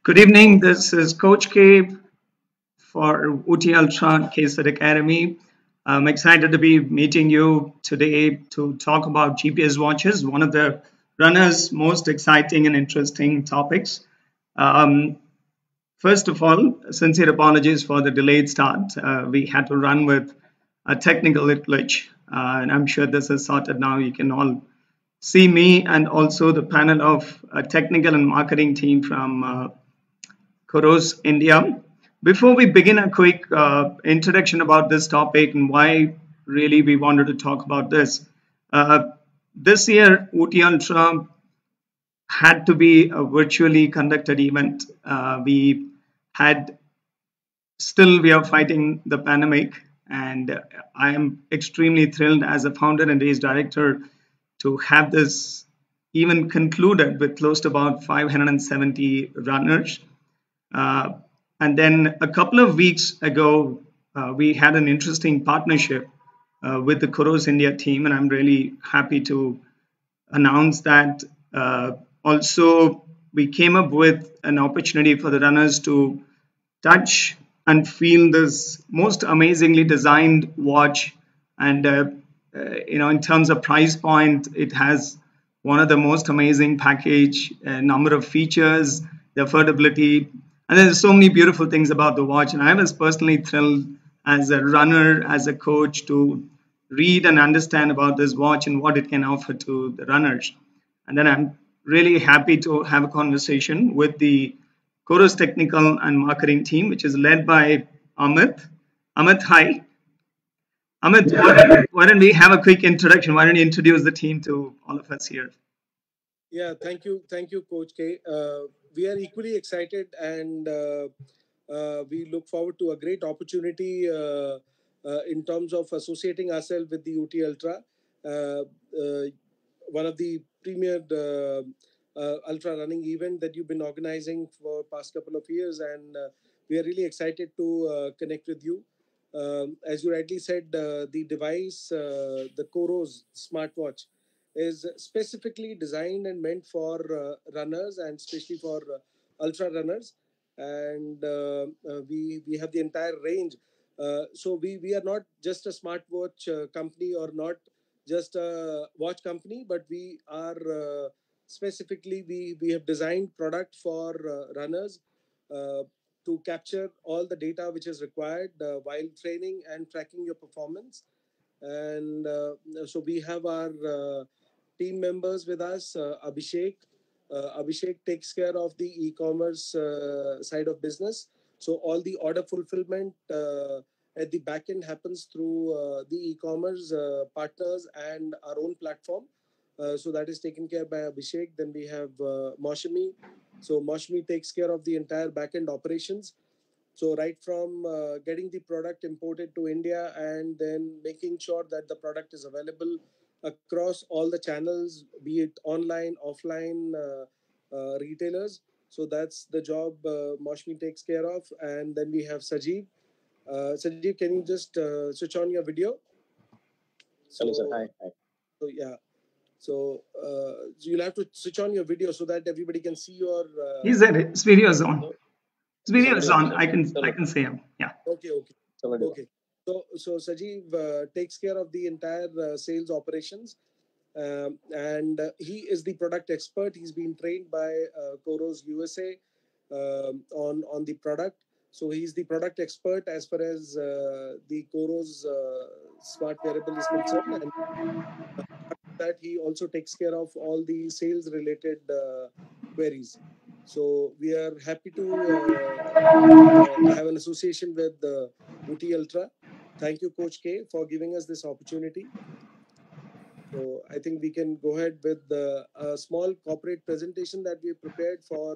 Good evening. This is Coach K for UT Ultra KSET Academy. I'm excited to be meeting you today to talk about GPS watches, one of the runner's most exciting and interesting topics. Um, First of all, sincere apologies for the delayed start. We had to run with a technical glitch, and I'm sure this is sorted now. You can all see me and also the panel of technical and marketing team from Kuros India. Before we begin, a quick introduction about this topic and why really we wanted to talk about this. Uh, this year, UT Ultra had to be a virtually conducted event. We had still we are fighting the pandemic, and I am extremely thrilled as a founder and race director to have this even concluded with close to about 570 runners. Uh, and then a couple of weeks ago, we had an interesting partnership with the Kuros India team, and I'm really happy to announce that also we came up with an opportunity for the runners to touch and feel this most amazingly designed watch. And in terms of price point, it has one of the most amazing package, number of features, the affordability, and there's so many beautiful things about the watch. And I was personally thrilled as a runner, as a coach, to read and understand about this watch and what it can offer to the runners. And then I'm really happy to have a conversation with the Chorus technical and marketing team, which is led by Amit. Amit, hi. Amit, why don't we have a quick introduction? Why don't you introduce the team to all of us here? Yeah, thank you, Coach K. We are equally excited, and we look forward to a great opportunity in terms of associating ourselves with the UT Ultra, uh, uh, one of the premier ultra running event that you've been organizing for past couple of years, and we are really excited to connect with you. As you rightly said, the device, the Coros smartwatch, is specifically designed and meant for runners and especially for ultra runners. And we have the entire range. So we are not just a smartwatch company or not just a watch company, but we are specifically we have designed product for runners uh, to capture all the data which is required while training and tracking your performance. And so we have our team members with us. Abhishek takes care of the e-commerce side of business. So all the order fulfillment at the back end happens through the e-commerce partners and our own platform. So that is taken care by Abhishek. Then we have Moshami. So Moshami takes care of the entire back end operations. So right from getting the product imported to India and then making sure that the product is available across all the channels, be it online, offline, retailers. So that's the job Moshmi takes care of. And then we have Sajeev. Sajeev, can you just switch on your video? Hello, sir. Hi. So yeah. So you'll have to switch on your video so that everybody can see your. He's there. His video is on. His video is on. I can see him. Yeah. Okay. Okay. So Sajeev takes care of the entire sales operations, and he is the product expert. He's been trained by Coros USA on the product. So he's the product expert as far as the Coros smart wearable is concerned, and that he also takes care of all the sales related queries. So we are happy to have an association with UT Ultra. Thank you, Coach K, for giving us this opportunity. So I think we can go ahead with a small corporate presentation that we prepared for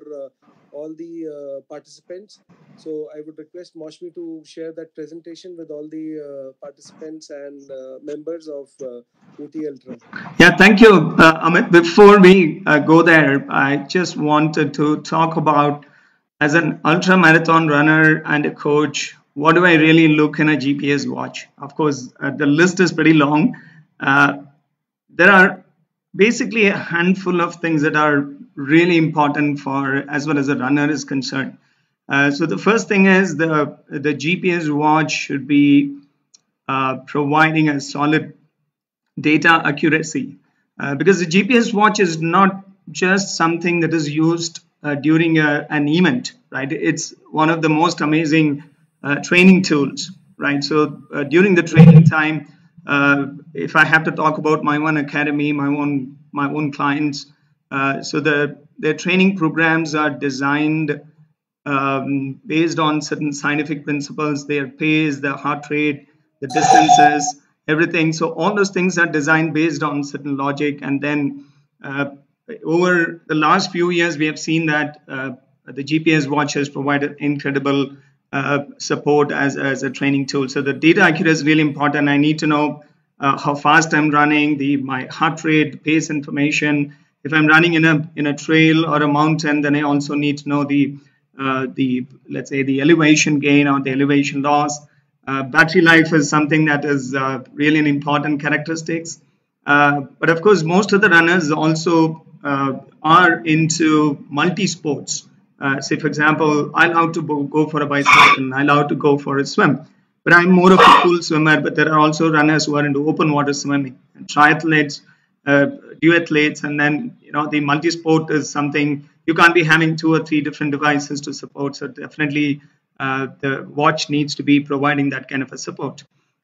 all the participants. So I would request Moshmi to share that presentation with all the participants and members of UT Ultra. Yeah, thank you, Amit. Before we go there, I just wanted to talk about, as an ultra marathon runner and a coach, what do I really look in a GPS watch? Of course, the list is pretty long. There are basically a handful of things that are really important for as well as the runner is concerned. So the first thing is the GPS watch should be providing a solid data accuracy, because the GPS watch is not just something that is used during an event, right? It's one of the most amazing training tools, right? So during the training time, if I have to talk about my own academy, my own clients, so their training programs are designed based on certain scientific principles, their pace, their heart rate, the distances, everything. So all those things are designed based on certain logic. And then over the last few years, we have seen that the GPS watch has provided incredible support as a training tool. So the data accuracy is really important. I need to know how fast I'm running, my heart rate, pace information. If I'm running in a trail or a mountain, then I also need to know the let's say the elevation gain or the elevation loss. Battery life is something that is really an important characteristics. But of course, most of the runners also are into multi-sports. Say, for example, I love to go for a bicycle, I love to go for a swim. But I'm more of a pool swimmer, but there are also runners who are into open water swimming, and triathletes, duathletes, and then the multi-sport is something you can't be having 2 or 3 different devices to support. So definitely the watch needs to be providing that kind of a support.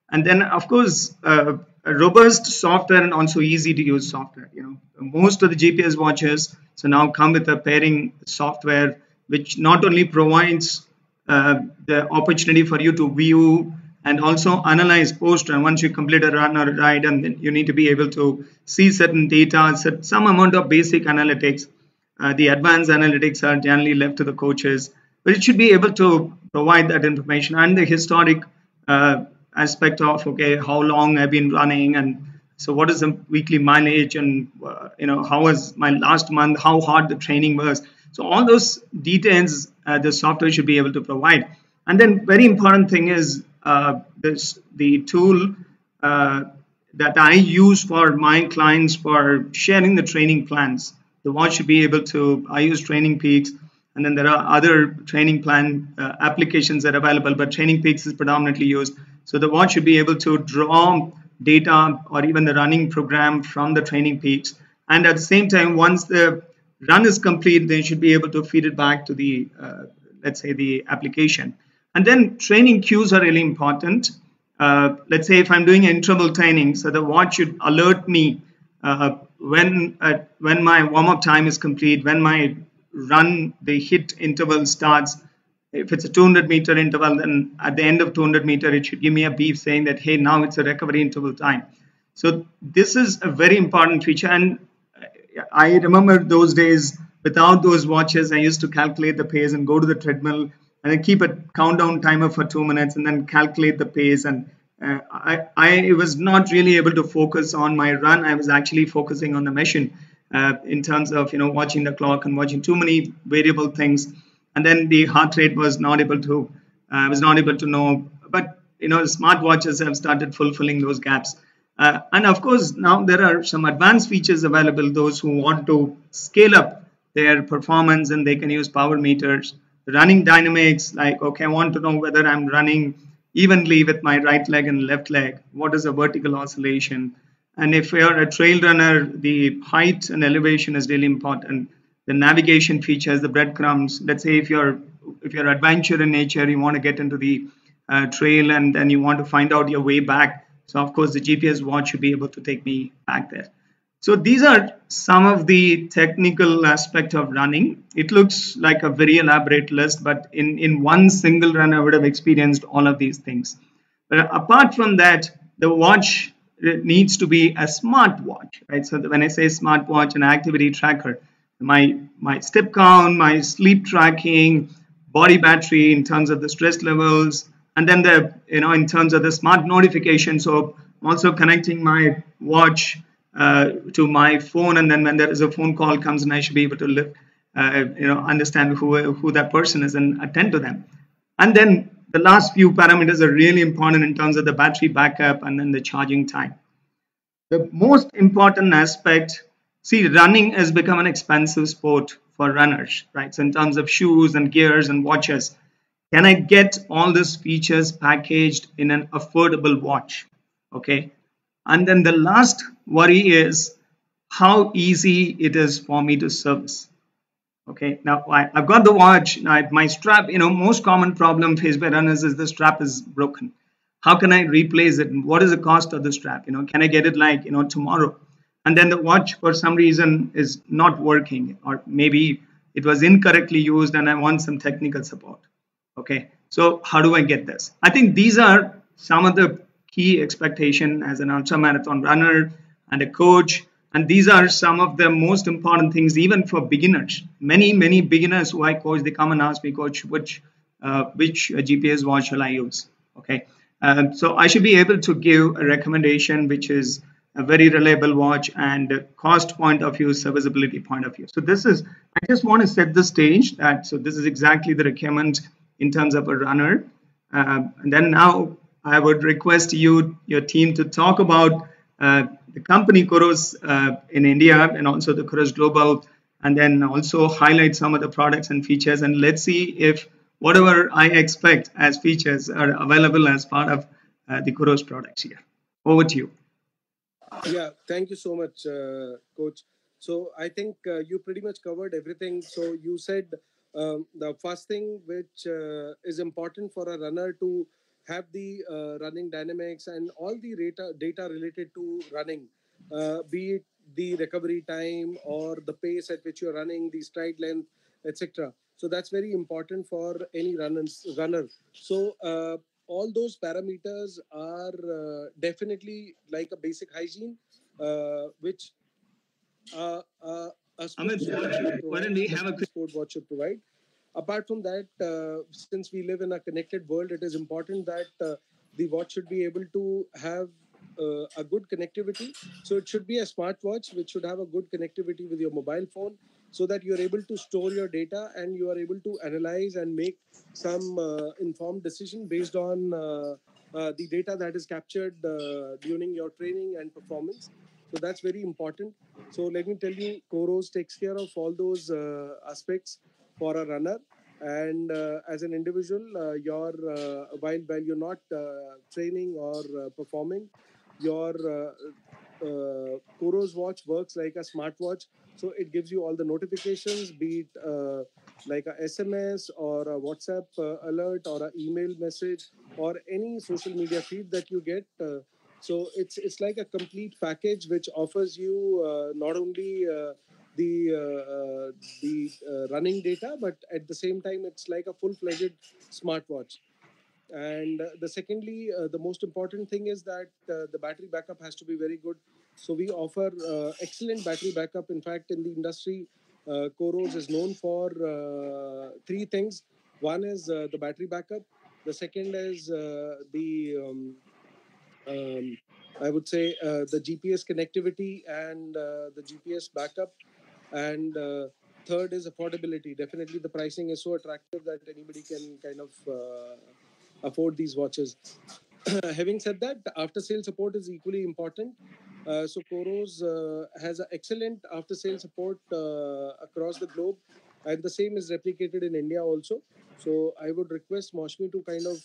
And then of course a robust software and also easy to use software. Most of the GPS watches so now come with a pairing software which not only provides the opportunity for you to view and also analyze post run once you complete a run or a ride, and then you need to be able to see certain data, some amount of basic analytics. The advanced analytics are generally left to the coaches, but it should be able to provide that information and the historic aspect of, okay, how long I've been running, and so what is the weekly mileage, and how was my last month, how hard the training was. So all those details the software should be able to provide. And then very important thing is the tool that I use for my clients for sharing the training plans. The watch should be able to, I use Training Peaks, and then there are other training plan applications that are available, but Training Peaks is predominantly used. So the watch should be able to draw data or even the running program from the Training Peaks. And at the same time, once the run is complete, they should be able to feed it back to the, let's say, the application. And then training cues are really important. Let's say if I'm doing interval training, so the watch should alert me when my warm-up time is complete, when my run, the hit interval starts. If it's a 200-meter interval, then at the end of 200-meter, it should give me a beep saying that, hey, now it's a recovery interval time. So this is a very important feature. And I remember those days, without those watches, I used to calculate the pace and go to the treadmill and then keep a countdown timer for 2 minutes and then calculate the pace. And I was not really able to focus on my run. I was actually focusing on the machine in terms of watching the clock and watching too many variable things. And then the heart rate was not able to know. But smartwatches have started fulfilling those gaps. And of course, now there are some advanced features available. Those who want to scale up their performance, and they can use power meters, running dynamics, like, okay, I want to know whether I'm running evenly with my right leg and left leg. What is a vertical oscillation? And if you're a trail runner, the height and elevation is really important. The navigation features, the breadcrumbs. Let's say if you're adventure in nature, you want to get into the trail, and then you want to find out your way back. So of course the GPS watch should be able to take me back there. So these are some of the technical aspect of running. It looks like a very elaborate list, but in one single run I would have experienced all of these things. But apart from that, the watch needs to be a smart watch, right? So when I say smart watch, an activity tracker, my step count, my sleep tracking, body battery in terms of the stress levels, and then the in terms of the smart notification. So I'm also connecting my watch to my phone, and then when there is a phone call comes, and I should be able to understand who that person is and attend to them. And then the last few parameters are really important in terms of the battery backup and then the charging time. The most important aspect, See, running has become an expensive sport for runners, right? So in terms of shoes and gears and watches, can I get all these features packaged in an affordable watch? Okay. And then the last worry is how easy it is for me to service. Okay, now I've got the watch. My strap, most common problem faced by runners is the strap is broken. How can I replace it? And what is the cost of the strap? Can I get it like, tomorrow? And then the watch for some reason is not working, or maybe it was incorrectly used and I want some technical support. Okay, so how do I get this? I think these are some of the key expectation as an ultra marathon runner and a coach, and these are some of the most important things even for beginners. Many beginners who I coach, they come and ask me, coach, which GPS watch shall I use? Okay, so I should be able to give a recommendation which is a very reliable watch and cost point of view, serviceability point of view. So this is, I just want to set the stage that, so this is exactly the requirement in terms of a runner. And then now I would request you, your team, to talk about the company Coros in India and also the Coros Global, and then also highlight some of the products and features. And let's see if whatever I expect as features are available as part of the Coros products here. Over to you. Yeah, thank you so much, Coach. So I think you pretty much covered everything. So you said the first thing which is important for a runner to have the running dynamics and all the data related to running, be it the recovery time or the pace at which you're running, the stride length, etc. So that's very important for any runner. So all those parameters are definitely like a basic hygiene, which a Amit, why don't we have a sport watch should provide. Apart from that, since we live in a connected world, it is important that the watch should be able to have a good connectivity. So it should be a smartwatch which should have a good connectivity with your mobile phone, so that you are able to store your data and you are able to analyze and make some informed decision based on the data that is captured during your training and performance. So that's very important. So let me tell you, Coros takes care of all those aspects for a runner. And as an individual, while you're not training or performing, your Coros watch works like a smartwatch. So it gives you all the notifications, be it like a SMS or a WhatsApp alert or an email message or any social media feed that you get. So it's like a complete package which offers you not only the running data, but at the same time it's like a full-fledged smartwatch. And the secondly, the most important thing is that the battery backup has to be very good. So we offer excellent battery backup. In fact, in the industry, Coros is known for three things. One is the battery backup. The second is I would say the GPS connectivity and the GPS backup. And third is affordability. Definitely, the pricing is so attractive that anybody can kind of afford these watches. Having said that, after sale support is equally important. So Coros has an excellent after sale support across the globe, and the same is replicated in India also. So I would request Maushmi to kind of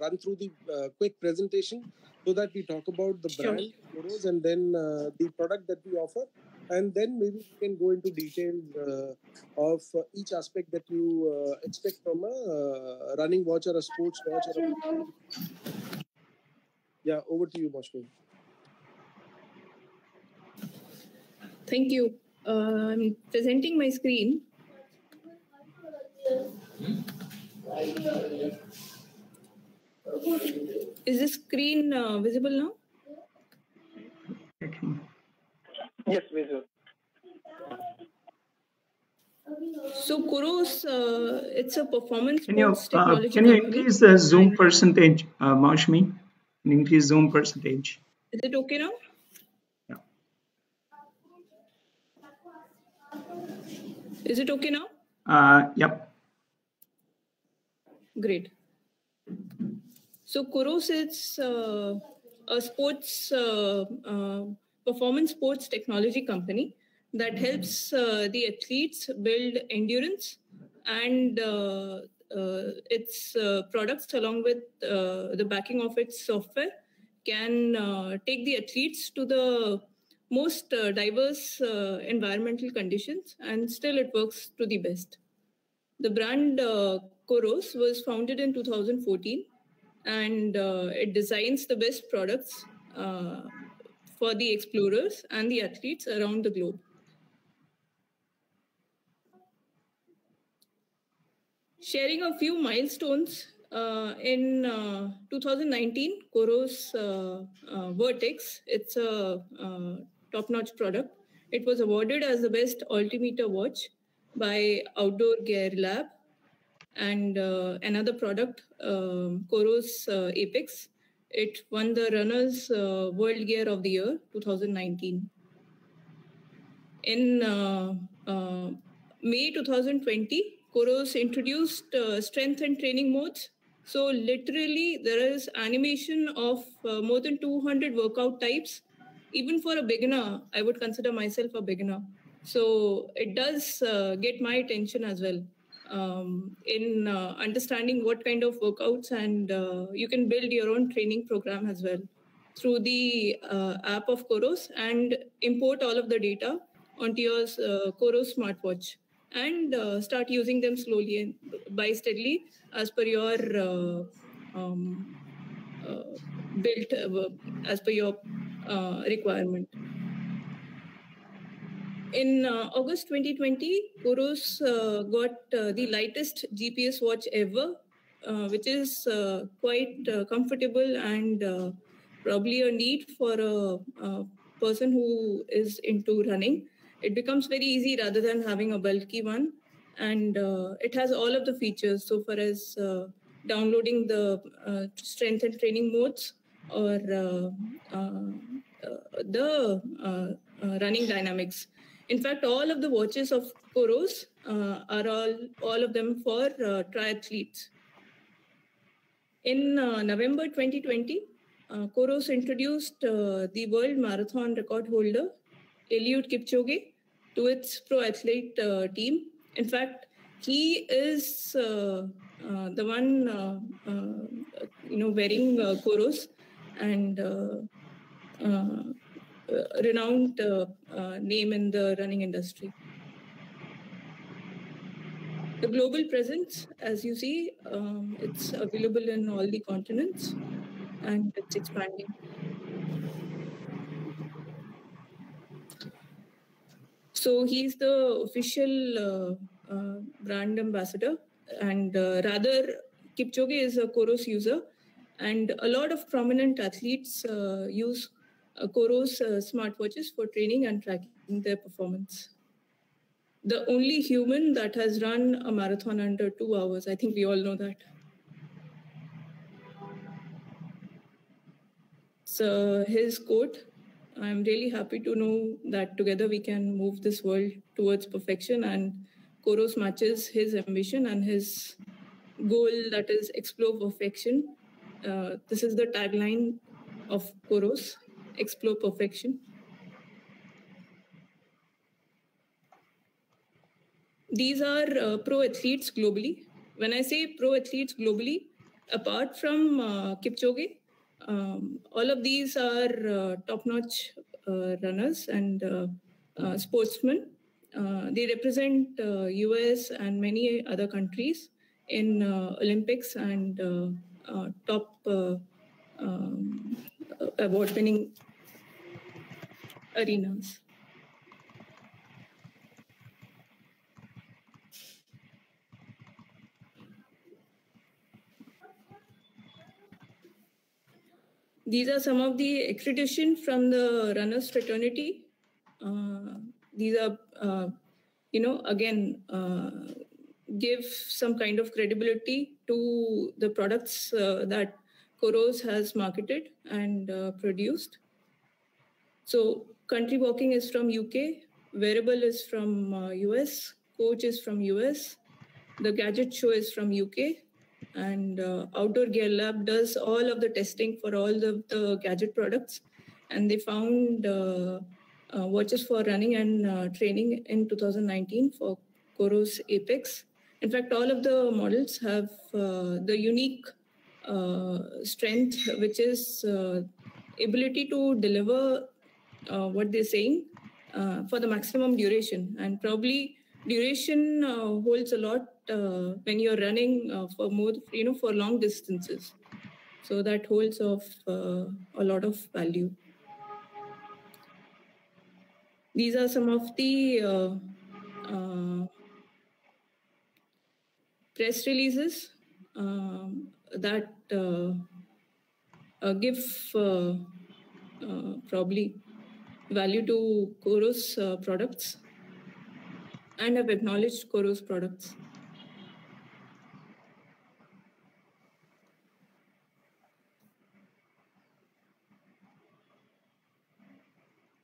run through the quick presentation so that we talk about the brand Coros and then the product that we offer, and then maybe we can go into details of each aspect that you expect from a running watch or a sports watch. Yeah, over to you, Maushmi. Thank you. I'm presenting my screen. Is the screen visible now? Yes, visual. So Coros, it's a performance Can you sports technology can you company. increase the zoom percentage, Maushmi? Can you increase zoom percentage? Is it okay now? Yeah. Is it okay now? Yep. Great. So Coros is a sports performance sports technology company that helps the athletes build endurance, and its products, along with the backing of its software, can take the athletes to the most diverse environmental conditions, and still it works to the best. The brand Coros was founded in 2014, and it designs the best products for the explorers and the athletes around the globe. Sharing a few milestones, in 2019, Coros Vertex, it's a top-notch product. It was awarded as the best altimeter watch by Outdoor Gear Lab. And another product, Coros Apex, it won the Runners World Gear of the Year 2019. In May 2020, Coros introduced strength and training modes. So literally, there is animation of more than 200 workout types. Even for a beginner, I would consider myself a beginner. So it does get my attention as well in understanding what kind of workouts, and you can build your own training program as well through the app of Coros, and import all of the data onto your Coros smartwatch, and start using them slowly and by steadily as per your built as per your requirement. In August 2020, Coros got the lightest GPS watch ever, which is quite comfortable, and probably a need for a person who is into running. It becomes very easy rather than having a bulky one, and it has all of the features so far as downloading the strength and training modes, or the running dynamics. In fact, all of the watches of Coros are all of them for triathletes. In November 2020, Coros introduced the world marathon record holder, Eliud Kipchoge, to its pro athlete team. In fact, he is the one wearing Coros, and renowned name in the running industry. The global presence, as you see, it's available in all the continents, and it's expanding. So he's the official brand ambassador, and rather Kipchoge is a Coros user, and a lot of prominent athletes use Coros smartwatches for training and tracking their performance. The only human that has run a marathon under 2 hours, I think we all know that. So his quote, "I'm really happy to know that together we can move this world towards perfection," and Coros matches his ambition and his goal, that is explore perfection. This is the tagline of Coros, explore perfection. These are pro athletes globally. When I say pro athletes globally, apart from Kipchoge, all of these are top-notch runners and sportsmen. They represent US and many other countries in Olympics and top award-winning arenas. These are some of the accreditation from the runners fraternity. These are, again, give some kind of credibility to the products that Coros has marketed and produced. So Country Walking is from UK, Wearable is from US, Coach is from US, the Gadget Show is from UK, and Outdoor Gear Lab does all of the testing for all the gadget products. and they found watches for running and training in 2019 for Coros Apex. In fact, all of the models have the unique strength, which is ability to deliver what they're saying for the maximum duration. And probably duration holds a lot when you're running for more, for long distances. So that holds of a lot of value. These are some of the press releases that give probably value to Coros products and have acknowledged Coros products.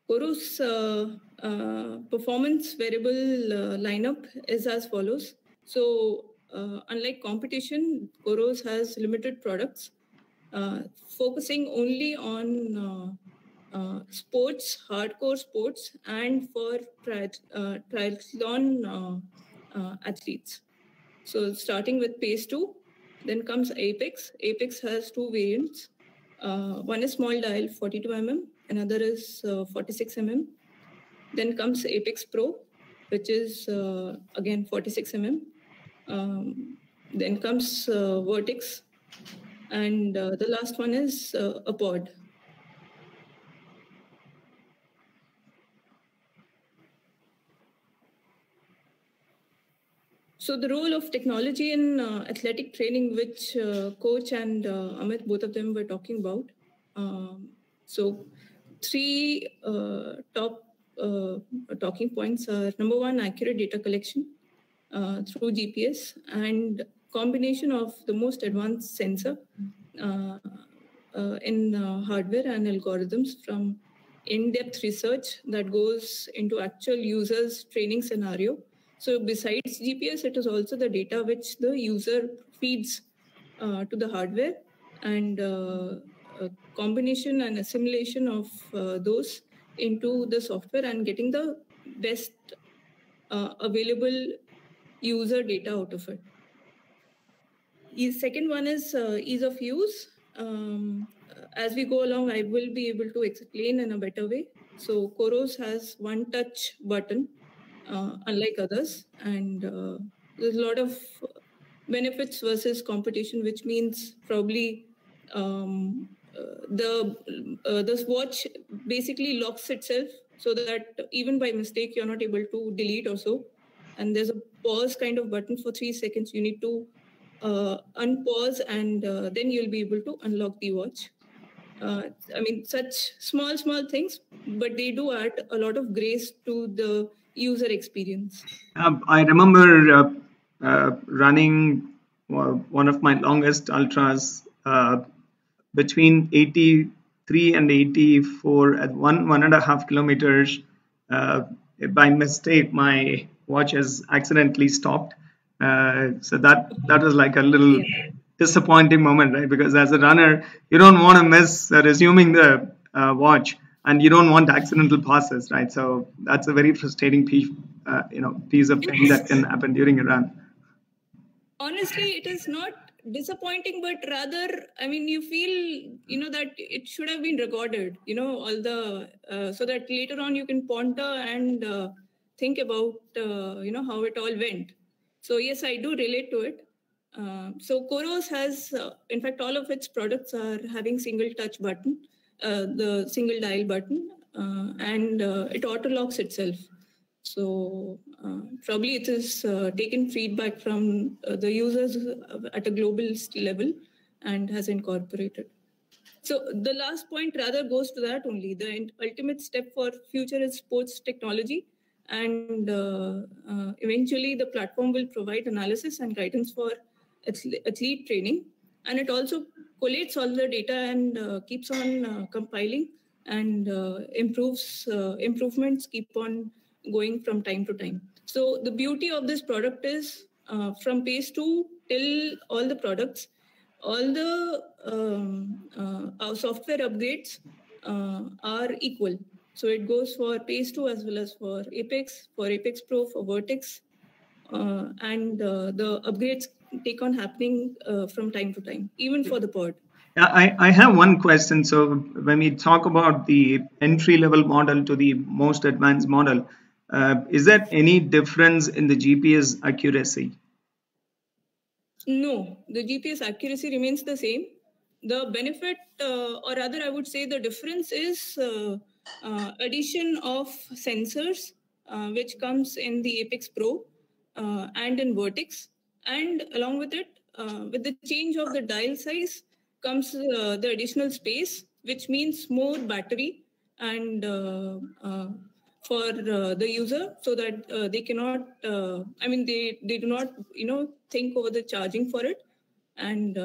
Coros performance wearable lineup is as follows. So unlike competition, Coros has limited products, focusing only on sports, hardcore sports, and for triathlon athletes. So starting with Pace 2, then comes Apex. Apex has two variants. One is small dial, 42 mm, another is 46 mm. Then comes Apex Pro, which is again 46 mm. Then comes Vertex, and the last one is a pod. So the role of technology in athletic training, which Coach and Amit, both of them were talking about. So three top talking points are: number one, accurate data collection through GPS, and combination of the most advanced sensor in hardware and algorithms from in-depth research that goes into actual users' training scenario. So besides GPS, it is also the data which the user feeds to the hardware, and a combination and assimilation of those into the software and getting the best available user data out of it. The second one is ease of use. As we go along, I will be able to explain in a better way. So Coros has one touch button, unlike others, and there's a lot of benefits versus competition, which means probably this watch basically locks itself so that even by mistake you're not able to delete or so. And there's a pause kind of button for 3 seconds. You need to unpause, and then you'll be able to unlock the watch. I mean, such small things, but they do add a lot of grace to the user experience. I remember running one of my longest ultras between 83 and 84 at 1.5 kilometers. By mistake, my watch has accidentally stopped. So that was like a little disappointing moment, right? Because as a runner, you don't want to miss resuming the watch, and you don't want accidental passes, right? So that's a very frustrating piece of thing that can happen during a run. Honestly, it is not disappointing, but rather, I mean, you feel, that it should have been recorded, all the, so that later on you can ponder and think about, how it all went. So yes, I do relate to it. So Coros has, in fact, all of its products are having single touch button, the single dial button, and it auto locks itself. So probably it is taken feedback from the users at a global level and has incorporated. So the last point rather goes to that only. The ultimate step for future is sports technology, and eventually the platform will provide analysis and guidance for athlete training, and it also collates all the data and keeps on compiling, and improvements keep on going from time to time. So the beauty of this product is from Pace 2 till all the products, all the our software upgrades are equal. So it goes for Pace 2 as well as for Apex Pro, for Vertex, and the upgrades take on happening from time to time, even for the pod. Yeah, I have one question. So when we talk about the entry level model to the most advanced model, is there any difference in the GPS accuracy? No, the GPS accuracy remains the same. The benefit, or rather, I would say the difference is addition of sensors, which comes in the Apex Pro and in Vertex. And along with it, with the change of the dial size, comes the additional space, which means more battery and for the user, so that they cannot, they do not, think over the charging for it, and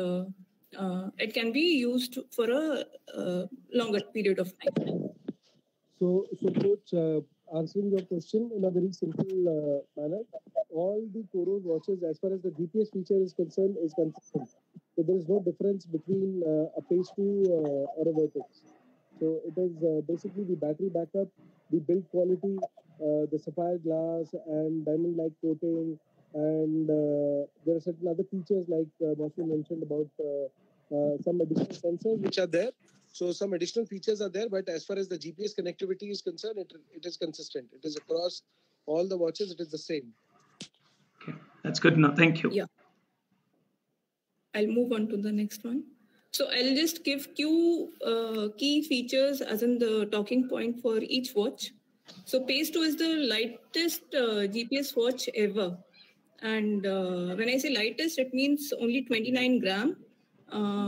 it can be used for a longer period of time. So coach, answering your question in a very simple manner, all the Coros watches, as far as the GPS feature is concerned, is consistent. So there is no difference between a Pace 2 or a Vertex. So it is basically the battery backup, the build quality, the sapphire glass and diamond-like coating, and there are certain other features like Moshe mentioned about some additional sensors which are there. So some additional features are there, but as far as the GPS connectivity is concerned, it is consistent. It is across all the watches. It is the same. Okay, that's good enough. Thank you. Yeah. I'll move on to the next one. So I'll just give few key features as in the talking point for each watch. So Pace 2 is the lightest GPS watch ever. And when I say lightest, it means only 29 gram,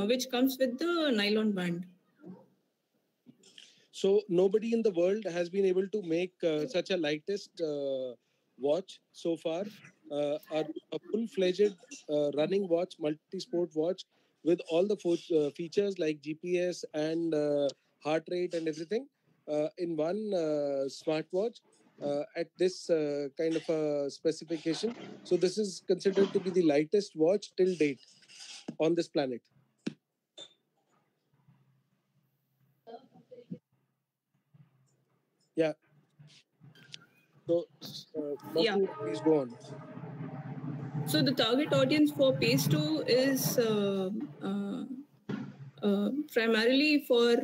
which comes with the nylon band. So nobody in the world has been able to make such a lightest watch so far. A full-fledged running watch, multi-sport watch with all the features like GPS and heart rate and everything in one smartwatch at this kind of a specification. So this is considered to be the lightest watch till date on this planet. Yeah. So, please go on. So the target audience for Pace 2 is primarily for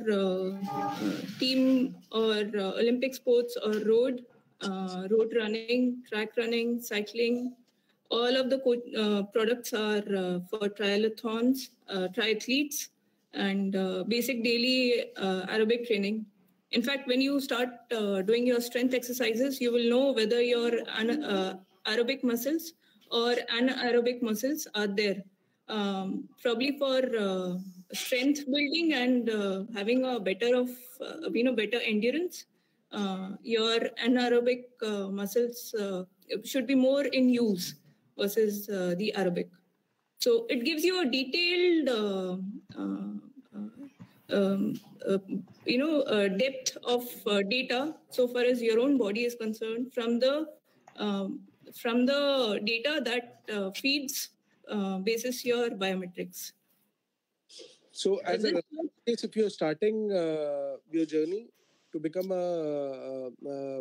team or Olympic sports or road running, track running, cycling. All of the products are for triathlons, triathletes, and basic daily aerobic training. In fact, when you start doing your strength exercises, you will know whether your aerobic muscles or anaerobic muscles are there. Probably for strength building and having a better endurance, your anaerobic muscles should be more in use versus the aerobic. So it gives you a detailed depth of data so far as your own body is concerned from the data that feeds basis your biometrics. So as a case, if you're starting your journey to become a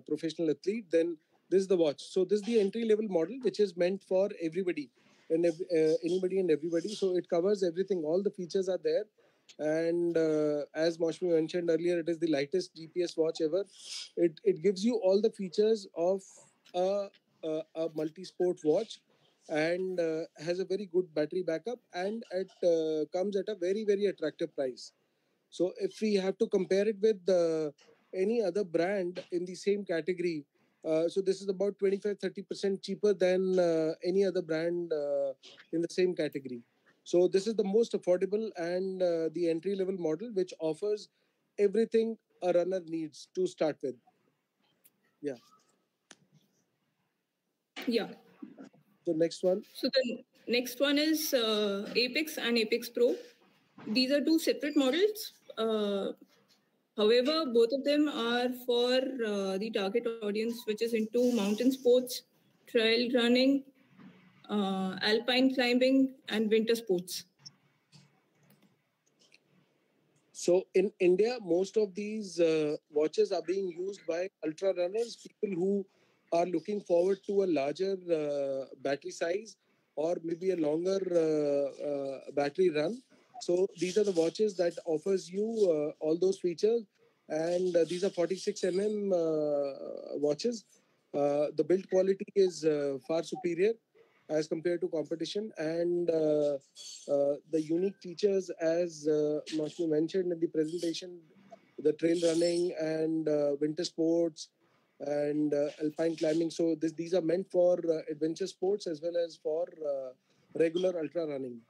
professional athlete, then this is the watch. So this is the entry level model, which is meant for everybody and anybody and everybody. So it covers everything. All the features are there. And as Maushmi mentioned earlier, it is the lightest GPS watch ever. It gives you all the features of a multi-sport watch and has a very good battery backup, and it comes at a very, very attractive price. So if we have to compare it with any other brand in the same category, so this is about 25-30% cheaper than any other brand in the same category. So this is the most affordable and the entry level model, which offers everything a runner needs to start with. Yeah. Yeah. So next one. So the next one is Apex and Apex Pro. These are two separate models. However, both of them are for the target audience, which is into mountain sports, trail running, alpine climbing, and winter sports. So in India, most of these watches are being used by ultra runners, people who are looking forward to a larger battery size or maybe a longer battery run. So these are the watches that offers you all those features, and these are 46 watches. The build quality is far superior as compared to competition, and the unique features, as Mashmi mentioned in the presentation, the trail running and winter sports and alpine climbing. So these are meant for adventure sports as well as for regular ultra running.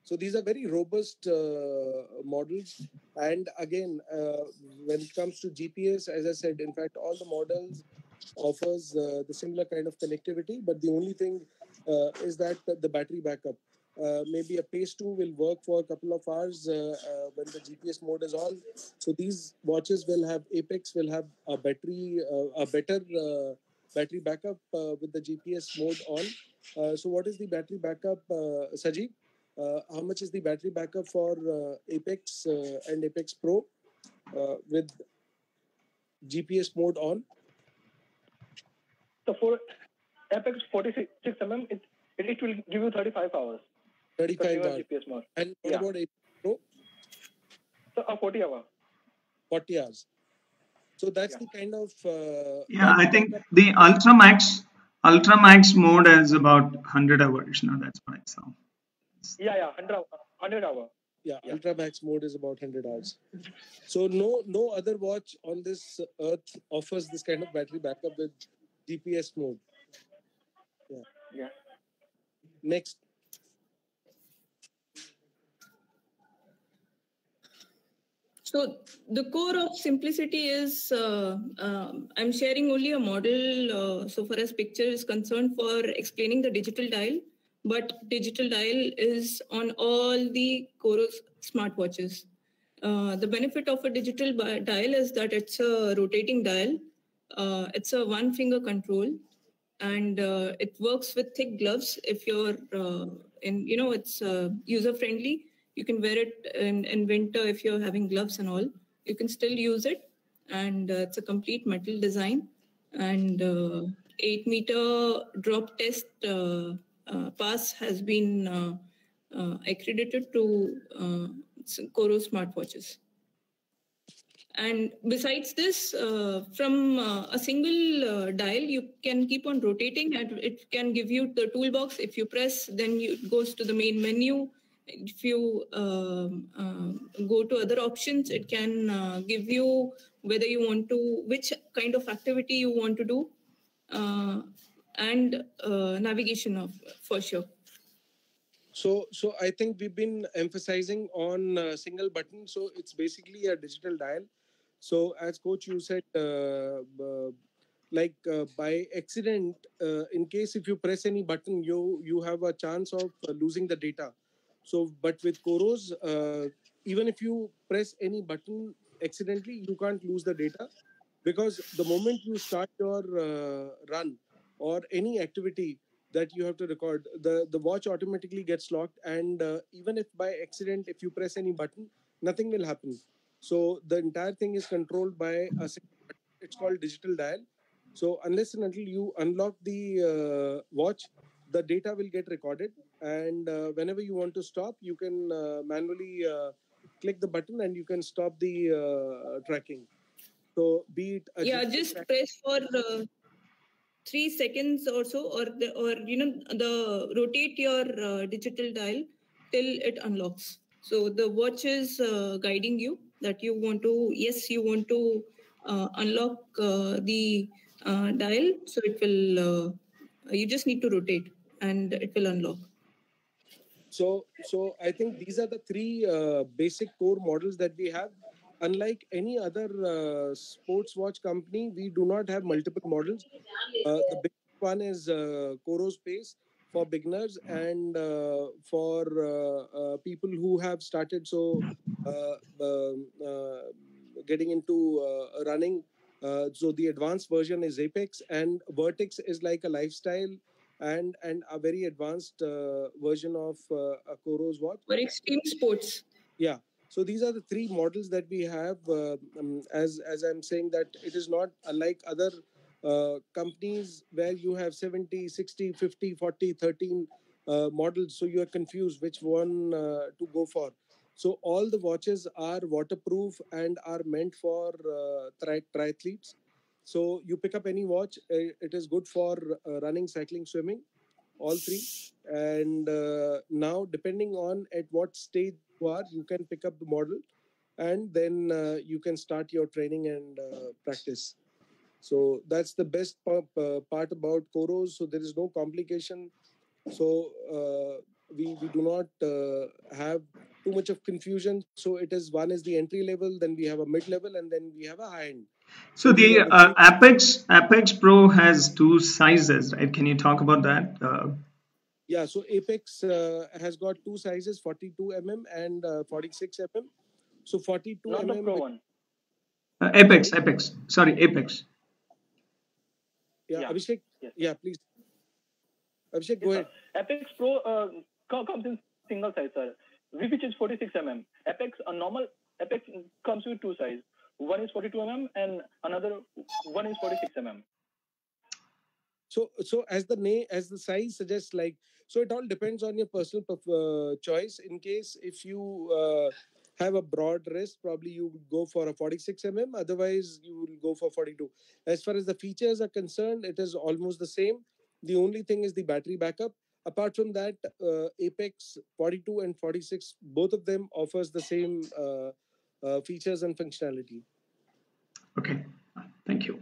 So these are very robust models. And again, when it comes to GPS, as I said, in fact, all the models offers the similar kind of connectivity, but the only thing is that the battery backup. Maybe a Pace 2 will work for a couple of hours when the GPS mode is on. So these watches will have Apex will have a better battery backup with the GPS mode on. So what is the battery backup, Sajeev? How much is the battery backup for Apex and Apex Pro with GPS mode on? So for Apex 46 it will give you 35 hours. 35 hours. GPS mode. And what about Apex Pro? So 40 hours. 40 hours. So that's the kind of I think the Ultramax mode is about 100 hours. No, that's what I saw. 100 hours. Yeah, Ultramax mode is about 100 hours. So no other watch on this earth offers this kind of battery backup with GPS mode. Yeah. Next. So the core of simplicity is I'm sharing only a model so far as picture is concerned for explaining the digital dial, but digital dial is on all the Coros smartwatches. The benefit of a digital dial is that it's a rotating dial. It's a one finger control, and it works with thick gloves. If you're it's user friendly. You can wear it in winter if you're having gloves and all. You can still use it, and it's a complete metal design. And 8-meter drop test pass has been accredited to Coro smartwatches. And besides this, from a single dial, you can keep on rotating, and it can give you the toolbox. If you press, then it goes to the main menu. If you go to other options, it can give you whether you want to, which kind of activity you want to do, and navigation of for sure. So I think we've been emphasizing on single button. So it's basically a digital dial. So as coach, you said, by accident, in case if you press any button, you have a chance of losing the data. So, but with Coros, even if you press any button accidentally, you can't lose the data, because the moment you start your run or any activity that you have to record, the watch automatically gets locked, and even if by accident if you press any button, nothing will happen. So the entire thing is controlled by a single button. It's called digital dial. So unless and until you unlock the watch, the data will get recorded, and whenever you want to stop, you can manually click the button and you can stop the tracking. So be it just press for 3 seconds or so, or the rotate your digital dial till it unlocks. So the watch is guiding you that you want to unlock the dial. So it will you just need to rotate and it will unlock. So I think these are the three basic core models that we have. Unlike any other sports watch company, we do not have multiple models. The big one is Coros Pace for beginners and for people who have started getting into running. So the advanced version is Apex, and Vertex is like a lifestyle and a very advanced version of a Coros watch for extreme sports. Yeah. So these are the three models that we have. As I'm saying that it is not unlike other companies where you have 70, 60, 50, 40, 13 models. So you are confused which one to go for. So all the watches are waterproof and are meant for triathletes. So you pick up any watch, it is good for running, cycling, swimming, all three. And now, depending on at what stage you are, you can pick up the model, and then you can start your training and practice. So that's the best part about Coros. So there is no complication. So we do not have too much of confusion. So it is, one is the entry level, then we have a mid level, and then we have a high end. So So these the are the three. Apex Pro has two sizes, right? Can you talk about that? Yeah, so Apex has got two sizes, 42 and 46 So 42 Not the Pro which, one. Apex. Sorry, Apex. yeah, Yeah. Abhishek. Yes. Yeah, please. Abhishek, Yes, go sir. ahead. Apex Pro comes in single size, sir. Which is 46 Apex, a normal Apex comes with two size. One is 42 and another one is 46 So as the name, as the size suggests, like, so it all depends on your personal choice. In case if you have a broad wrist, probably you would go for a 46 Otherwise, you will go for 42. As far as the features are concerned, it is almost the same. The only thing is the battery backup. Apart from that, Apex 42 and 46, both of them offers the same features and functionality. Okay, thank you.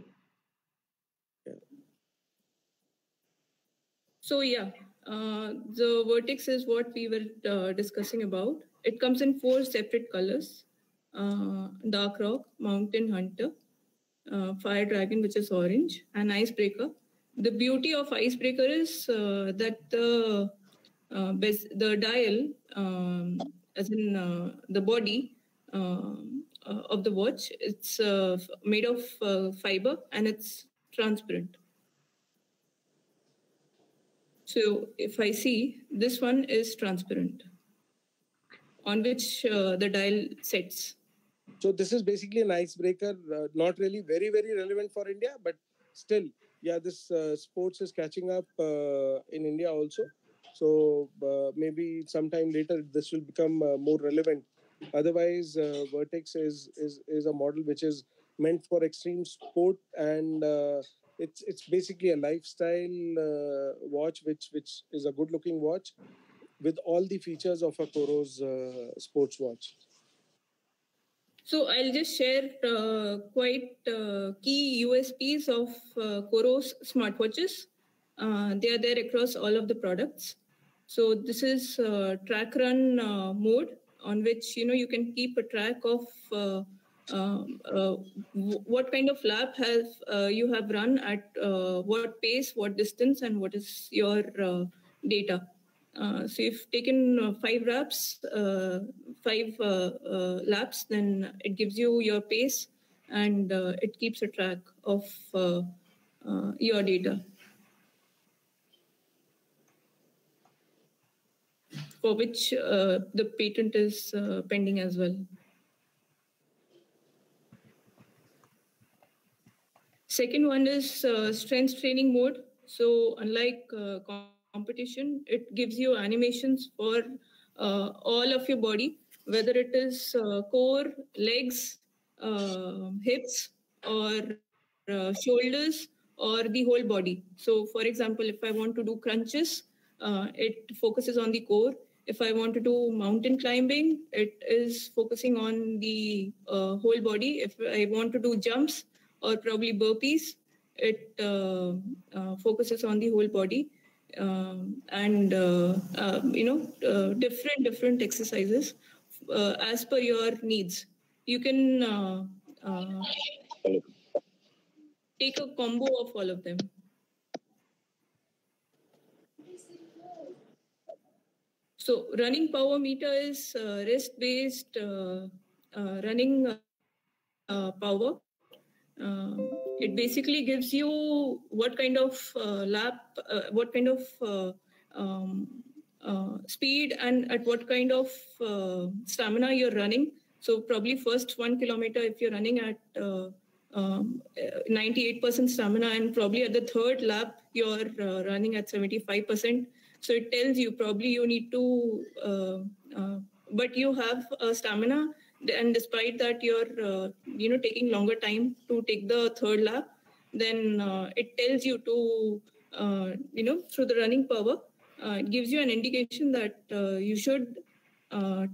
So yeah, the Vertex is what we were discussing about. It comes in 4 separate colors: Dark Rock, Mountain Hunter, Fire Dragon, which is orange, and Icebreaker. The beauty of Icebreaker is that the dial, as in the body of the watch, it's made of fiber and it's transparent. So if I see, this one is transparent, on which the dial sets. So this is basically an icebreaker, not really very, very relevant for India, but still, yeah, this sports is catching up in India also. So maybe sometime later this will become more relevant. Otherwise, Vertex is a model which is meant for extreme sport, and it's basically a lifestyle watch, which is a good looking watch with all the features of a Coros sports watch. So I'll just share quite key USPs of Coros smartwatches. They are there across all of the products. So this is track run mode, on which you can keep a track of what kind of lap you have run at what pace, what distance, and what is your data. So if taken 5 laps, then it gives you your pace, and it keeps a track of your data, for which the patent is pending as well. Second one is strength training mode. So unlike competition, it gives you animations for all of your body, whether it is core, legs, hips, or shoulders, or the whole body. So for example, if I want to do crunches, it focuses on the core. If I want to do mountain climbing, it is focusing on the whole body. If I want to do jumps or probably burpees, it focuses on the whole body. And different exercises as per your needs. You can take a combo of all of them. So running power meter is wrist-based running power. It basically gives you what kind of what kind of speed and at what kind of stamina you're running So probably first 1 kilometer, if you're running at 98% stamina, and probably at the third lap, you're running at 75%. So it tells you probably you need to, but you have stamina, and despite that you're, taking longer time to take the third lap, then it tells you to, through the running power, it gives you an indication that you should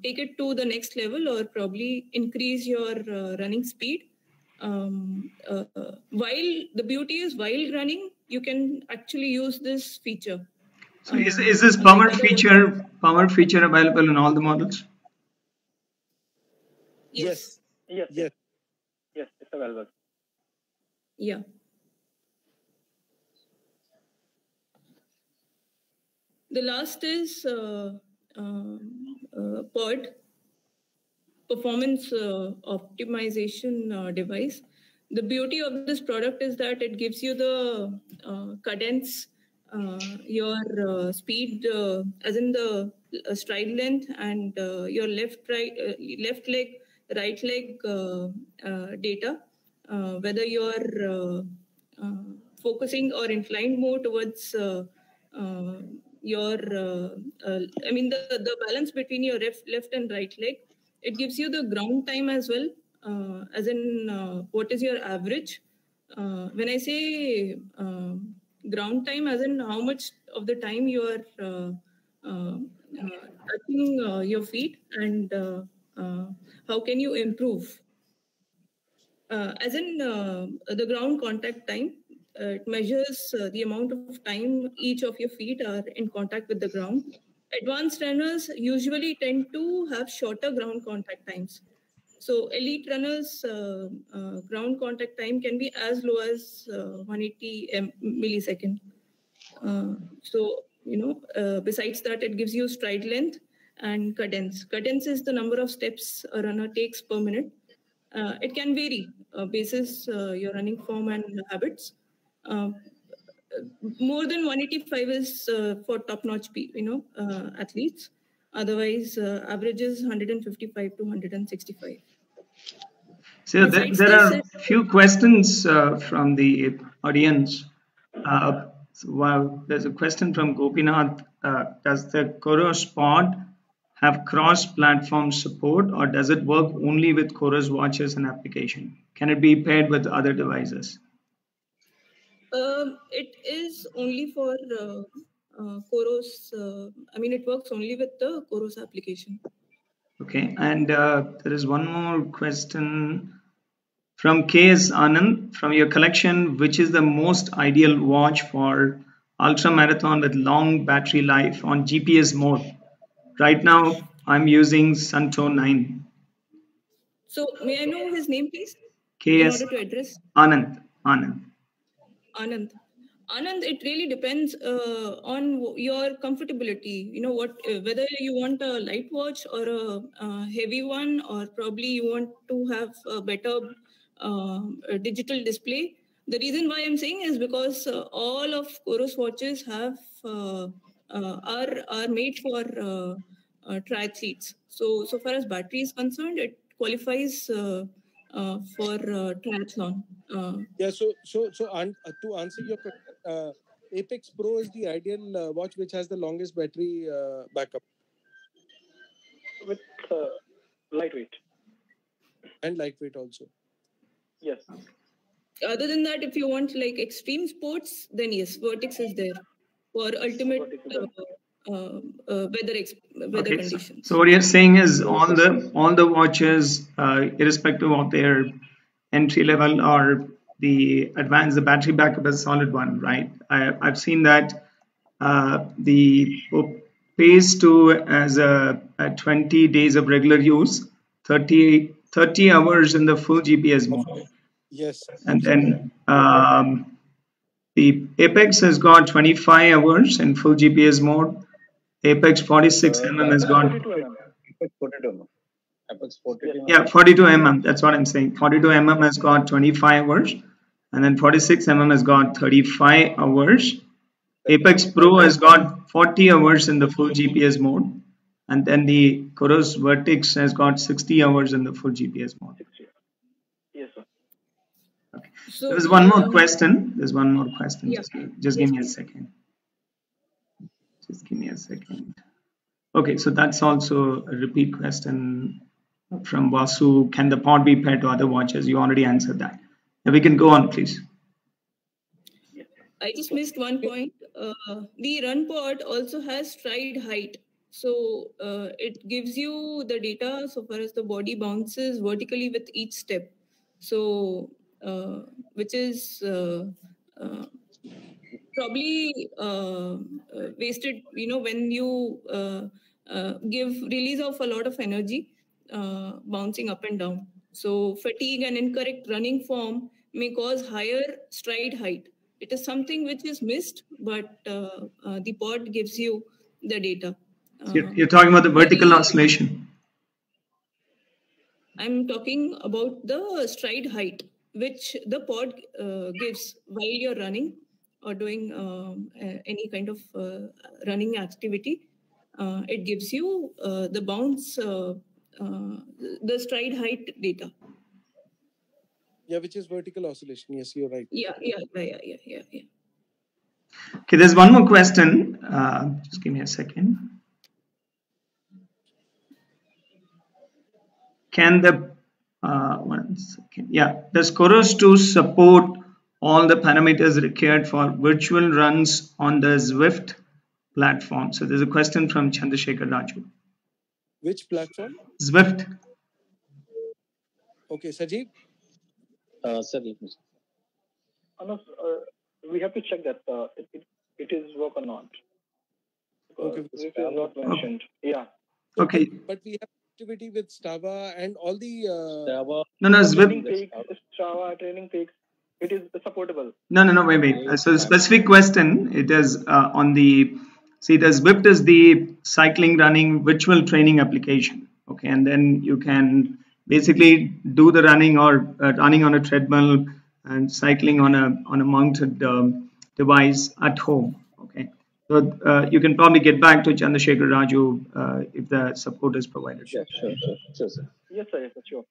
take it to the next level or probably increase your running speed. While the beauty is while running, you can actually use this feature. So is this power feature available in all the models? Yes. Yes, it's available. Yeah. The last is POD, performance optimization device. The beauty of this product is that it gives you the cadence, your speed, as in the stride length, and your left leg, right leg data, whether you're focusing or inclined more towards the balance between your left and right leg. It gives you the ground time as well, as in what is your average. When I say ground time, as in how much of the time you are touching your feet, and how can you improve. As in the ground contact time, it measures the amount of time each of your feet are in contact with the ground. Advanced runners usually tend to have shorter ground contact times. So elite runners' ground contact time can be as low as 180 millisecond. Besides that, it gives you stride length and cadence. Cadence is the number of steps a runner takes per minute. It can vary basis your running form and habits. More than 185 is for top-notch athletes. Otherwise, averages 155 to 165. So there are a few questions from the audience. There's a question from Gopinath. Does the Coros Pod have cross-platform support, or does it work only with Coros watches and application? Can it be paired with other devices? It is only for Coros. It works only with the Coros application. Okay, and there is one more question from KS Anand. From your collection, which is the most ideal watch for ultra marathon with long battery life on GPS mode? Right now, I'm using Sunto 9. So, may I know his name, please? KS in order to address. Anand. Anand, it really depends on your comfortability. Whether you want a light watch or a heavy one, or probably you want to have a better digital display. The reason why I'm saying is because all of Coros watches have are made for triathletes. So far as battery is concerned, it qualifies for triathlon. To answer your question, Apex Pro is the ideal watch which has the longest battery backup. With lightweight. And lightweight also. Yes. Other than that, if you want like extreme sports, then yes, Vertix is there for ultimate weather conditions. So what you're saying is all the watches, irrespective of their entry level or the advanced, the battery backup is a solid one, right? I've seen that the Pace 2 as a 20 days of regular use, 30 hours in the full GPS mode. Yes. And then the Apex has got 25 hours in full GPS mode. Apex 46mm has got 42 42mm. That's what I'm saying. 42mm has got 25 hours, and then 46mm has got 35 hours. Apex Pro has got 40 hours in the full GPS mode, And then the Coros Vertix has got 60 hours in the full GPS mode. 60. Yes, sir. Okay. So There's one more question. There's one more question. Yeah. Just give me a second. Just give me a second. Okay, so that's also a repeat question from Vasu. Can the pod be paired to other watches? You already answered that. Now we can go on, please. I just missed one point. The run pod also has stride height. So it gives you the data so far as the body bounces vertically with each step. So which is probably wasted, when you give release of a lot of energy bouncing up and down. So fatigue and incorrect running form may cause higher stride height. It is something which is missed, but the pod gives you the data. So you're talking about the vertical Very- oscillation. I'm talking about the stride height, which the pod gives while you're running or doing any kind of running activity. It gives you the bounce, the stride height data. Yeah, which is vertical oscillation. Yes, you're right. Yeah. Okay, there's one more question. Just give me a second. Can the one second? Yeah, does Coros 2 support all the parameters required for virtual runs on the Zwift platform? So there's a question from Chandrasekhar Raju. Which platform? Zwift. Okay, Sajeev. Sir, let me. No, we have to check that it is work or not. Okay. It is not mentioned. Yeah. Okay. But we have activity with Strava and all the. Strava. No, Training Zwift. Peaks, Strava, Training Peaks. It is supportable. No, wait. So the specific question, it is on the, see, the Zwift is the cycling running virtual training application. Okay, and then you can basically do the running or running on a treadmill and cycling on a mounted device at home. Okay, so you can probably get back to Chandrasekhar Raju if the support is provided. Sure, sir. Yes, sir, sure.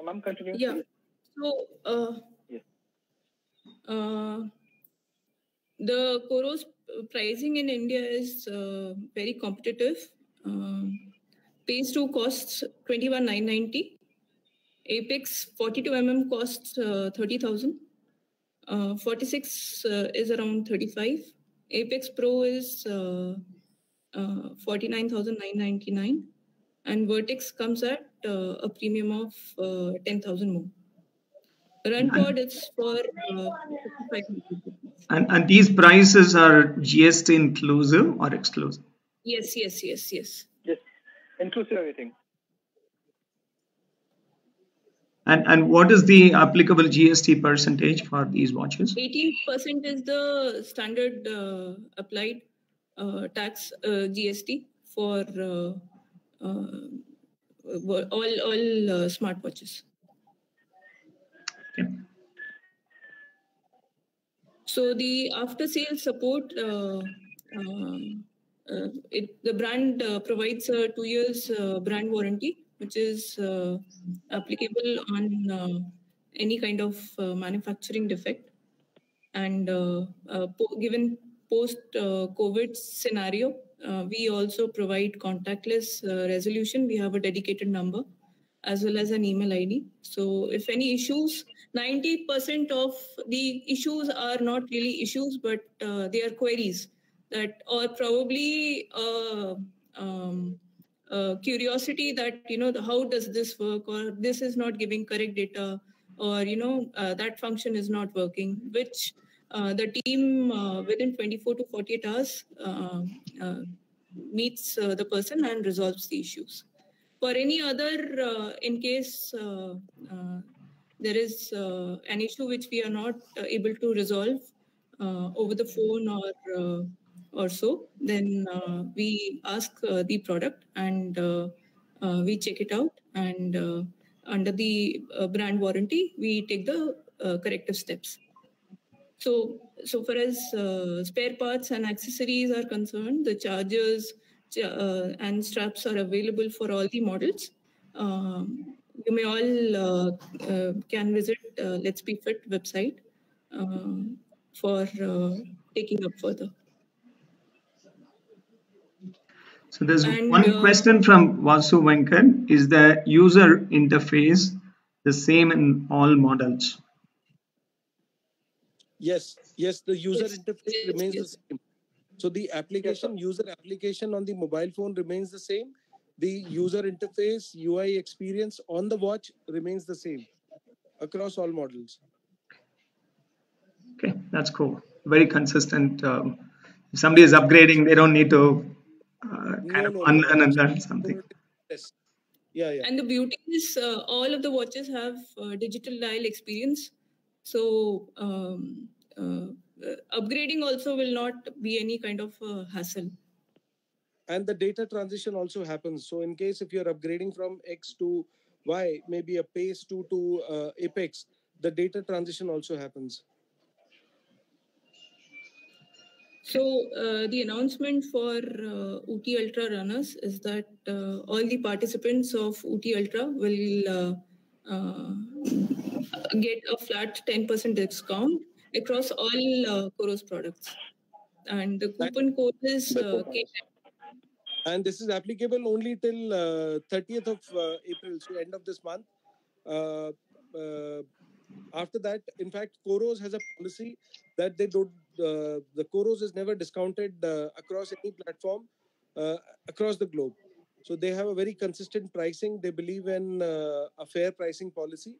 Ma'am, continue. Yeah. So Yes. the Coros pricing in India is very competitive. Pace 2 costs 21,990. Apex 42mm costs 30,000. 46 is around 35. Apex Pro is 49,999. And Vertex comes at a premium of 10,000 more. Run pod is for 55. And these prices are GST inclusive or exclusive? Yes. Yes. Inclusive everything. And what is the applicable GST percentage for these watches? 18% is the standard applied tax GST for all smartwatches. Okay. So the after sale support, the brand provides a 2 years brand warranty, which is applicable on any kind of manufacturing defect. And given post-COVID scenario, we also provide contactless resolution. We have a dedicated number as well as an email ID. So if any issues, 90% of the issues are not really issues, but they are queries that, or probably curiosity that, how does this work, or this is not giving correct data, or, that function is not working, which the team within 24 to 48 hours meets the person and resolves the issues. For any other, in case there is an issue which we are not able to resolve over the phone or so, then we ask the product and we check it out, and under the brand warranty, we take the corrective steps. So far as spare parts and accessories are concerned, the chargers and straps are available for all the models. You may all can visit Let's Be Fit website for taking up further. So there's And one question from Vasu Venkat. Is the user interface the same in all models? Yes, the user Yes, interface yes, remains the yes. same. So the application, user application on the mobile phone remains the same. The user interface, UI experience on the watch remains the same across all models. Okay, that's cool. Very consistent. If somebody is upgrading, they don't need to kind of unlearn and learn something. Yes. Yeah. And the beauty is all of the watches have digital dial experience. So upgrading also will not be any kind of hassle. And the data transition also happens. So in case if you're upgrading from X to Y, maybe a Pace 2 to Apex, the data transition also happens. So the announcement for OT Ultra runners is that all the participants of OT Ultra will get a flat 10% discount across all Coros products. And the coupon code is K10. And this is applicable only till 30th of April, so end of this month. After that, in fact, Coros has a policy that they don't. The Coros is never discounted across any platform across the globe. So they have a very consistent pricing. They believe in a fair pricing policy.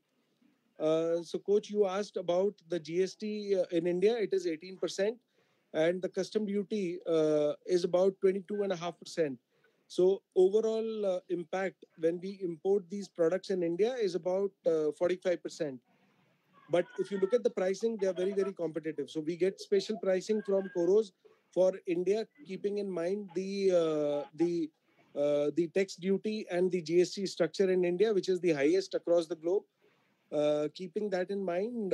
So, Coach, you asked about the GST in India. It is 18%, and the custom duty is about 22.5%. So, overall impact when we import these products in India is about 45%. But if you look at the pricing, they are very, very competitive. So, we get special pricing from Coros for India, keeping in mind the tax duty and the GST structure in India, which is the highest across the globe. Keeping that in mind,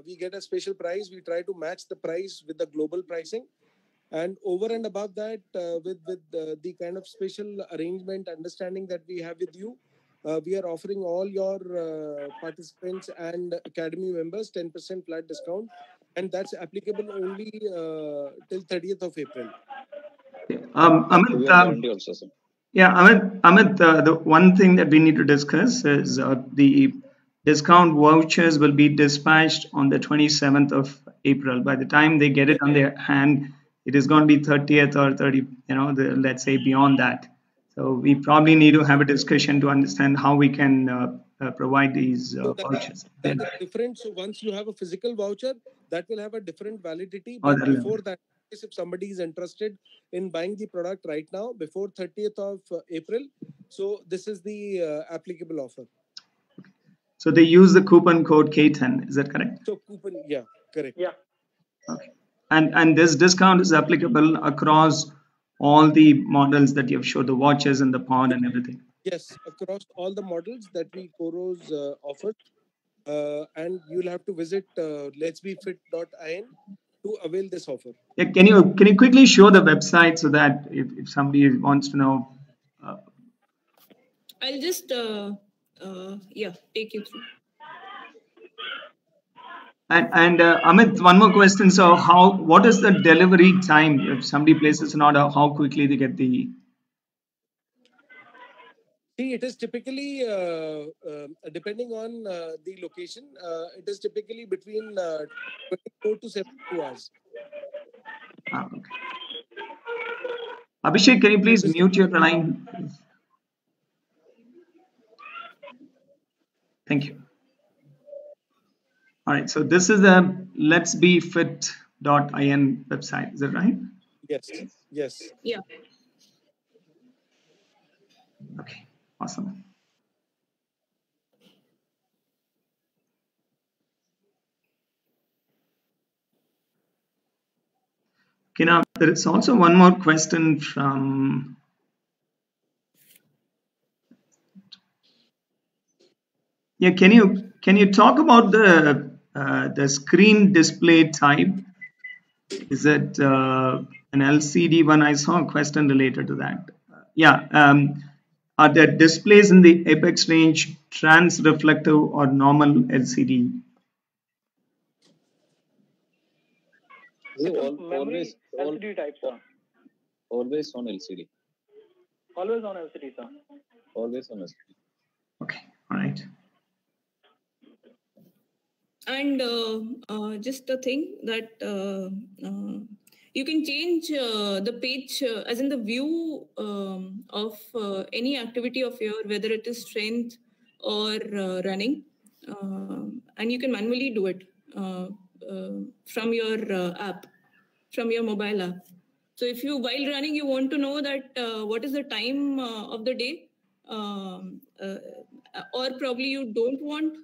we get a special price. We try to match the price with the global pricing. And over and above that, with the kind of special arrangement, understanding that we have with you, we are offering all your participants and academy members 10% flat discount. And that's applicable only till 30th of April. Amit, yeah, Amit, the one thing that we need to discuss is the discount vouchers will be dispatched on the 27th of April. By the time they get it on their hand, it is going to be 30th or 30, let's say beyond that. So we probably need to have a discussion to understand how we can provide these vouchers. That is different. So once you have a physical voucher, that will have a different validity. Oh, But before that, if somebody is interested in buying the product right now, before 30th of April, so this is the applicable offer. So they use the coupon code K10, is that correct? So coupon, yeah, correct. Yeah. Okay. And this discount is applicable across all the models that you've showed, the watches and the pod and everything. Yes, across all the models that we Coros offered. And you'll have to visit letsbefit.in to avail this offer. Yeah, can you quickly show the website so that if somebody wants to know? I'll just take you through. And Amit, one more question. So what is the delivery time if somebody places an order? How quickly they get the? See, it is typically depending on the location. It is typically between 24 to 72 hours. Okay. Abhishek, can you please mute your line? Thank you. All right. So this is the letsbefit.in website. Is that right? Yes. Yeah. Okay. Awesome. Okay, now there is also one more question from. Yeah, can you talk about the the screen display type. Is it an LCD one? I saw a question related to that. Yeah. Are the displays in the Apex range trans-reflective or normal LCD? Is it It's a always memory LCD type, sir. always on LCD? Always on LCD, sir. Always on LCD. Okay. All right. And just a thing that you can change the page, as in the view of any activity of your, whether it is strength or running, and you can manually do it from your app, from your mobile app. So if you, while running, you want to know that what is the time of the day, or probably you don't want,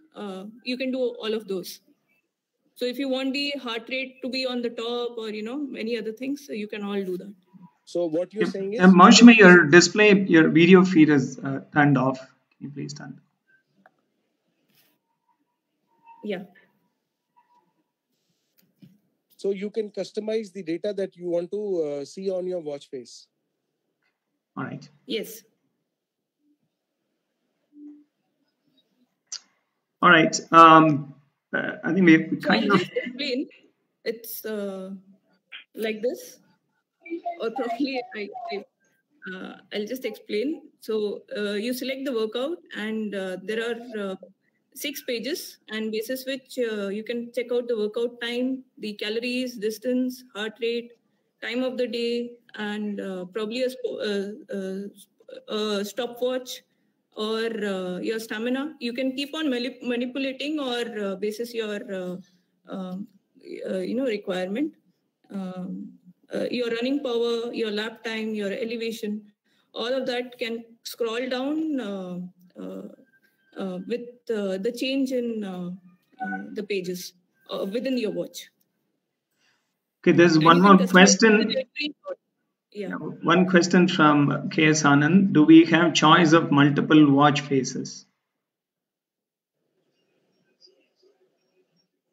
you can do all of those. So if you want the heart rate to be on the top, or many other things, so you can all do that. So what you're saying is, Maushami, your display, your video feed is turned off. Can you please turn it off? Yeah. so you can customize the data that you want to see on your watch face. All right. Yes. All right. I think we So kind I'll of. just explain. It's like this, or probably I'll just explain. So you select the workout, and there are 6 pages, and basis which you can check out the workout time, the calories, distance, heart rate, time of the day, and probably a stopwatch, or your stamina. You can keep on manipulating, or basis your requirement. Your running power, your lap time, your elevation, all of that can scroll down with the change in the pages within your watch. Okay, there's And one you can more customize question. it every. Yeah. One question from KS Anand. Do we have choice of multiple watch faces?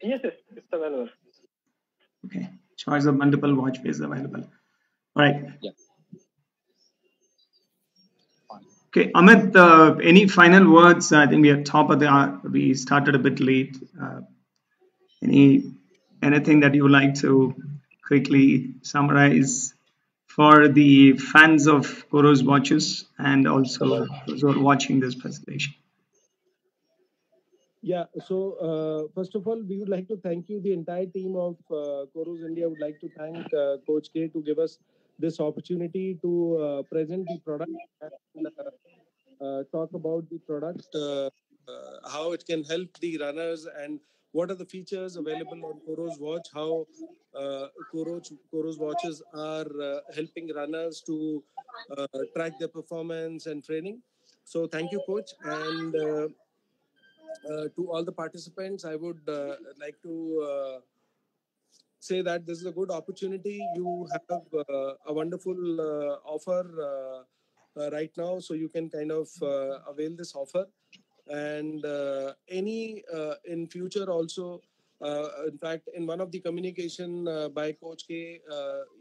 Yes, it's available. Okay, choice of multiple watch faces available. All right. Yeah. Okay, Amit, any final words? I think we are top of the hour. We started a bit late. Anything that you would like to quickly summarize for the fans of Koro's watches and also those who are watching this presentation? Yeah. So first of all, we would like to thank you, the entire team of Coros India. Would like to thank Coach K to give us this opportunity to present the product and talk about the product, how it can help the runners, and what are the features available on Coros watch, how Coros watches are helping runners to track their performance and training. So thank you, Coach. And to all the participants, I would like to say that this is a good opportunity. You have a wonderful offer right now, so you can kind of avail this offer. And any in future also, in fact, in one of the communication by Coach K,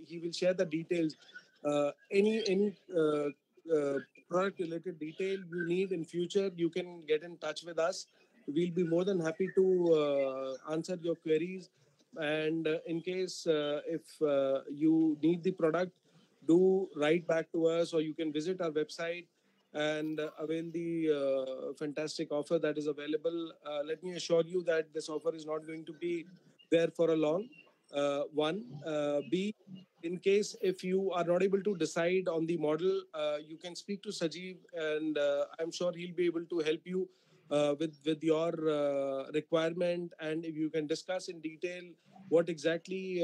he will share the details. Any product related detail you need in future, you can get in touch with us. We'll be more than happy to answer your queries. And in case if you need the product, do write back to us, or you can visit our website and avail the fantastic offer that is available. Let me assure you that this offer is not going to be there for a long. One, B, in case if you are not able to decide on the model, you can speak to Sajeev, and I'm sure he'll be able to help you with your requirement, and if you can discuss in detail what exactly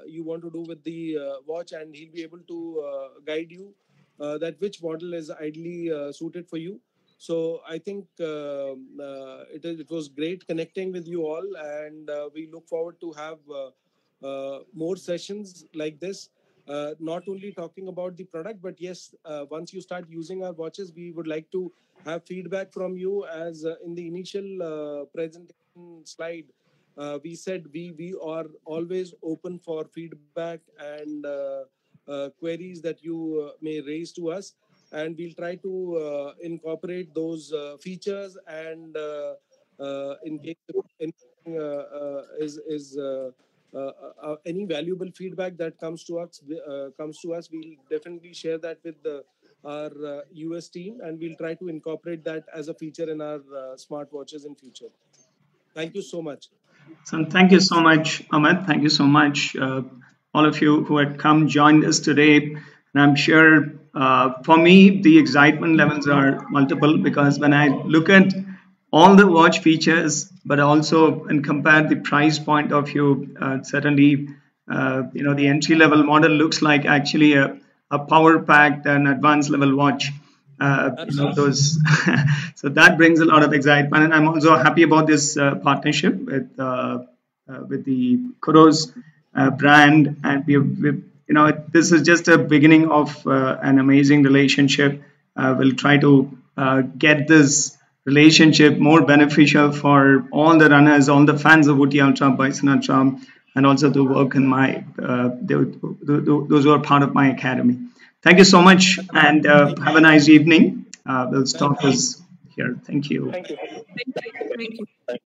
you want to do with the watch, and he'll be able to guide you that which model is ideally suited for you. So I think it was great connecting with you all, and we look forward to have more sessions like this. Not only talking about the product, but yes, once you start using our watches, we would like to have feedback from you, as in the initial presentation slide. we said we are always open for feedback and queries that you may raise to us, and we'll try to incorporate those features, and in case anything any valuable feedback that comes to us, we'll definitely share that with our US team, and we'll try to incorporate that as a feature in our smartwatches in future. Thank you so much. So thank you so much, Amit. Thank you so much, all of you who had come joined us today. And I'm sure for me, the excitement levels are multiple, because when I look at all the watch features, but also and compare the price point of view, certainly, the entry level model looks like actually a power packed and advanced level watch. Those so that brings a lot of excitement, and I'm also happy about this partnership with the Kuros brand, and this is just a beginning of an amazing relationship. We'll try to get this relationship more beneficial for all the runners, all the fans of OT Ultra, Bison Ultra, and also to work in my those who are part of my academy. Thank you so much, and have a nice evening. We'll stop this here. Thank you. Thank you. Thank you.